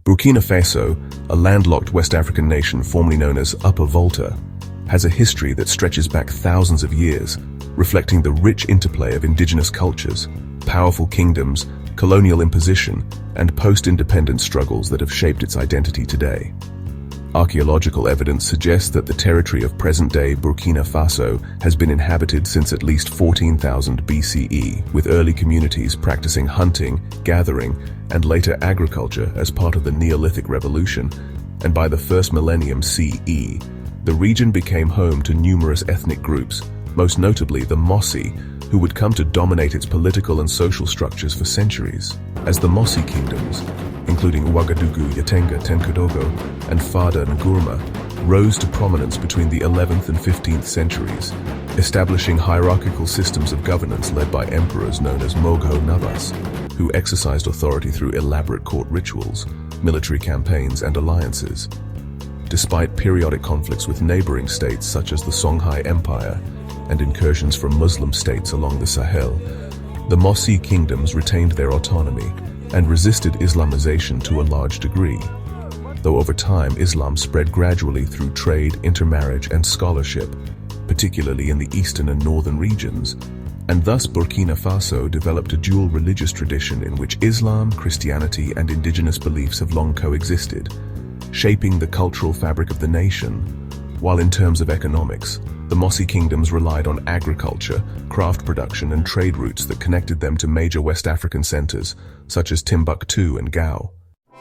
Burkina Faso, a landlocked West African nation formerly known as Upper Volta, has a history that stretches back thousands of years, reflecting the rich interplay of indigenous cultures, powerful kingdoms, colonial imposition, and post-independence struggles that have shaped its identity today. Archaeological evidence suggests that the territory of present-day Burkina Faso has been inhabited since at least 14,000 BCE, with early communities practicing hunting, gathering, and later agriculture as part of the Neolithic Revolution, and by the first millennium CE, the region became home to numerous ethnic groups, most notably the Mossi, who would come to dominate its political and social structures for centuries. As the Mossi kingdoms, including Ouagadougou, Yatenga, Tenkodogo, and Fada Ngurma, rose to prominence between the 11th and 15th centuries, establishing hierarchical systems of governance led by emperors known as Mogho Nabas, who exercised authority through elaborate court rituals, military campaigns, and alliances. Despite periodic conflicts with neighboring states such as the Songhai Empire and incursions from Muslim states along the Sahel, the Mossi kingdoms retained their autonomy and resisted Islamization to a large degree, though over time Islam spread gradually through trade, intermarriage, and scholarship, particularly in the eastern and northern regions, and thus Burkina Faso developed a dual religious tradition in which Islam, Christianity, and indigenous beliefs have long coexisted, shaping the cultural fabric of the nation. While in terms of economics, the Mossi kingdoms relied on agriculture, craft production, and trade routes that connected them to major West African centers, such as Timbuktu and Gao.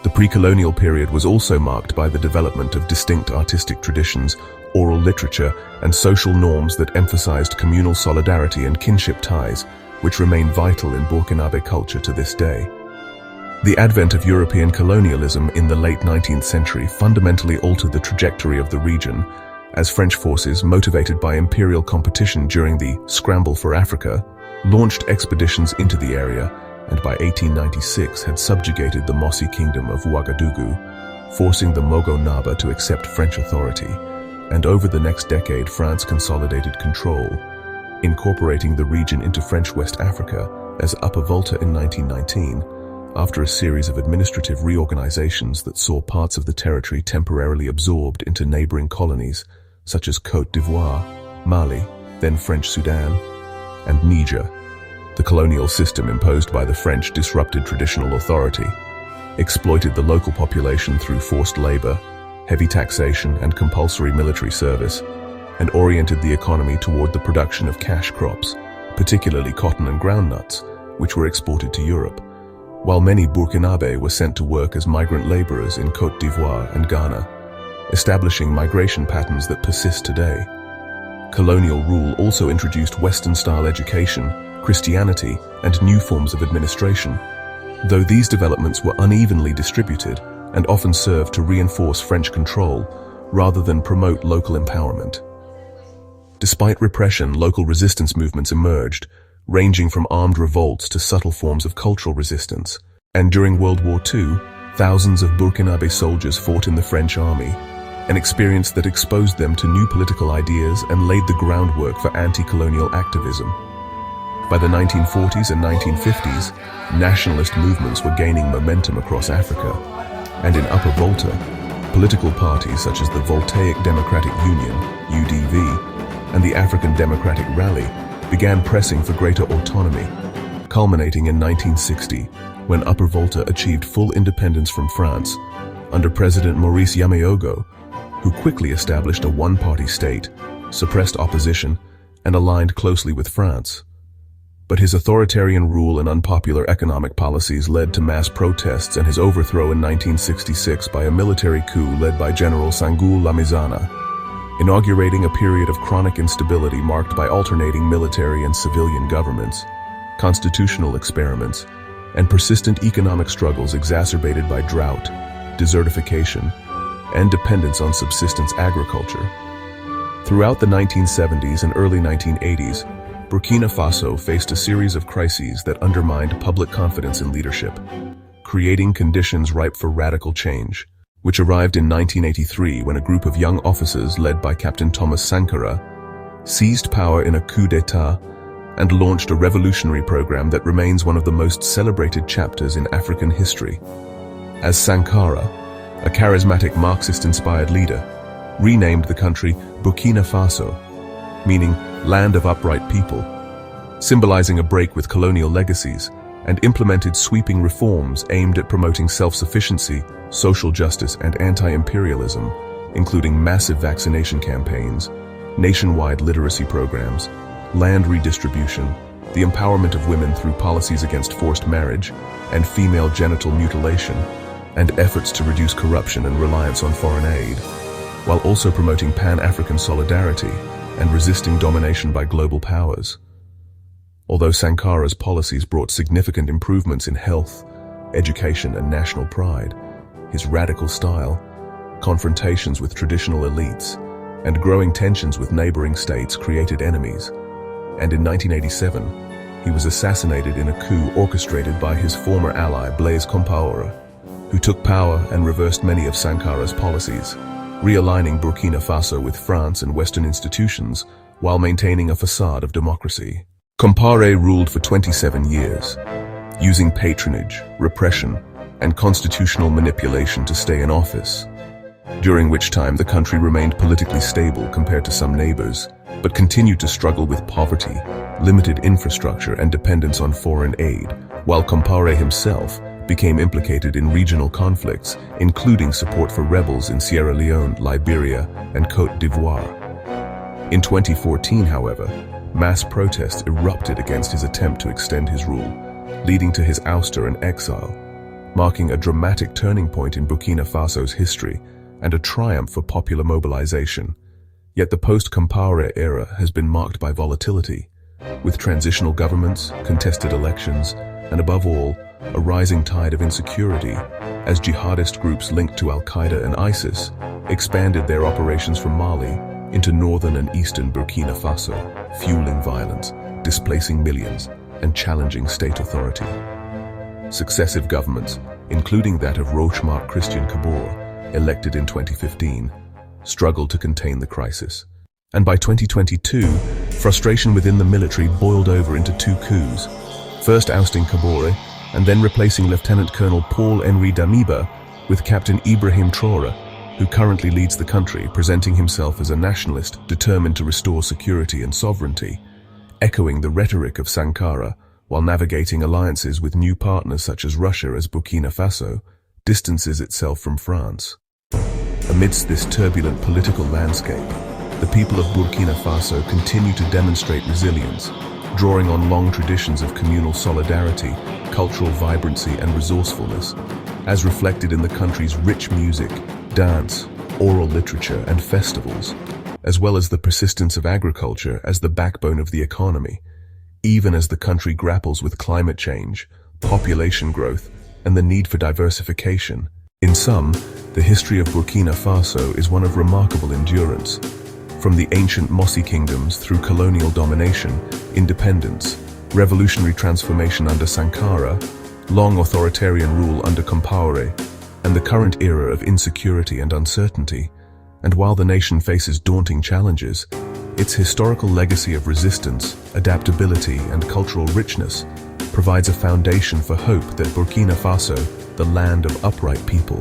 The pre-colonial period was also marked by the development of distinct artistic traditions, oral literature, and social norms that emphasized communal solidarity and kinship ties, which remain vital in Burkinabe culture to this day. The advent of European colonialism in the late 19th century fundamentally altered the trajectory of the region, as French forces, motivated by imperial competition during the Scramble for Africa, launched expeditions into the area and by 1896 had subjugated the Mossi kingdom of Ouagadougou, forcing the Mogo Naba to accept French authority. And over the next decade, France consolidated control, incorporating the region into French West Africa as Upper Volta in 1919, after a series of administrative reorganizations that saw parts of the territory temporarily absorbed into neighboring colonies, such as Côte d'Ivoire, Mali, then French Sudan, and Niger. The colonial system imposed by the French disrupted traditional authority, exploited the local population through forced labor, heavy taxation, and compulsory military service, and oriented the economy toward the production of cash crops, particularly cotton and groundnuts, which were exported to Europe, while many Burkinabe were sent to work as migrant laborers in Côte d'Ivoire and Ghana, establishing migration patterns that persist today. Colonial rule also introduced Western-style education, Christianity, and new forms of administration, though these developments were unevenly distributed and often served to reinforce French control rather than promote local empowerment. Despite repression, local resistance movements emerged, ranging from armed revolts to subtle forms of cultural resistance. And during World War II, thousands of Burkinabe soldiers fought in the French army, an experience that exposed them to new political ideas and laid the groundwork for anti-colonial activism. By the 1940s and 1950s, nationalist movements were gaining momentum across Africa, and in Upper Volta, political parties such as the Voltaic Democratic Union, UDV, and the African Democratic Rally began pressing for greater autonomy, culminating in 1960, when Upper Volta achieved full independence from France under President Maurice Yameogo, who quickly established a one-party state, suppressed opposition, and aligned closely with France. But his authoritarian rule and unpopular economic policies led to mass protests and his overthrow in 1966 by a military coup led by General Sangoul Lamizana, inaugurating a period of chronic instability marked by alternating military and civilian governments, constitutional experiments, and persistent economic struggles exacerbated by drought, desertification, and dependence on subsistence agriculture. Throughout the 1970s and early 1980s, Burkina Faso faced a series of crises that undermined public confidence in leadership, creating conditions ripe for radical change, which arrived in 1983 when a group of young officers led by Captain Thomas Sankara seized power in a coup d'etat and launched a revolutionary program that remains one of the most celebrated chapters in African history. as Sankara, a charismatic Marxist-inspired leader, renamed the country Burkina Faso, meaning land of upright people, symbolizing a break with colonial legacies, and implemented sweeping reforms aimed at promoting self-sufficiency, social justice, and anti-imperialism, including massive vaccination campaigns, nationwide literacy programs, land redistribution, the empowerment of women through policies against forced marriage and female genital mutilation, and efforts to reduce corruption and reliance on foreign aid, while also promoting Pan-African solidarity and resisting domination by global powers. Although Sankara's policies brought significant improvements in health, education, and national pride, his radical style, confrontations with traditional elites, and growing tensions with neighboring states created enemies. And in 1987, he was assassinated in a coup orchestrated by his former ally Blaise Compaoré, who took power and reversed many of Sankara's policies, realigning Burkina Faso with France and Western institutions while maintaining a facade of democracy. Compaoré ruled for 27 years, using patronage, repression, and constitutional manipulation to stay in office, during which time the country remained politically stable compared to some neighbors, but continued to struggle with poverty, limited infrastructure, and dependence on foreign aid, while Compaoré himself became implicated in regional conflicts, including support for rebels in Sierra Leone, Liberia, and Côte d'Ivoire. In 2014, however, mass protests erupted against his attempt to extend his rule, leading to his ouster and exile, marking a dramatic turning point in Burkina Faso's history and a triumph for popular mobilization. Yet the post-Compaoré era has been marked by volatility, with transitional governments, contested elections, and above all, a rising tide of insecurity as jihadist groups linked to Al-Qaeda and ISIS expanded their operations from Mali into northern and eastern Burkina Faso, fueling violence, displacing millions, and challenging state authority. Successive governments, including that of Rochemar Christian Kabore, elected in 2015, struggled to contain the crisis. And by 2022, frustration within the military boiled over into two coups, first ousting Kabore and then replacing Lieutenant Colonel Paul-Henri Damiba with Captain Ibrahim Traoré, who currently leads the country, presenting himself as a nationalist determined to restore security and sovereignty, echoing the rhetoric of Sankara while navigating alliances with new partners such as Russia as Burkina Faso distances itself from France. Amidst this turbulent political landscape, the people of Burkina Faso continue to demonstrate resilience, drawing on long traditions of communal solidarity, cultural vibrancy, and resourcefulness, as reflected in the country's rich music, dance, oral literature, and festivals, as well as the persistence of agriculture as the backbone of the economy, even as the country grapples with climate change, population growth, and the need for diversification. In sum, the history of Burkina Faso is one of remarkable endurance, from the ancient Mossi kingdoms through colonial domination, independence, revolutionary transformation under Sankara, long authoritarian rule under Compaoré, and the current era of insecurity and uncertainty. And while the nation faces daunting challenges, its historical legacy of resistance, adaptability, and cultural richness provides a foundation for hope that Burkina Faso, the land of upright people,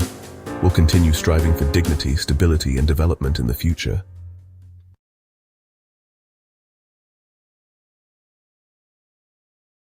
will continue striving for dignity, stability, and development in the future.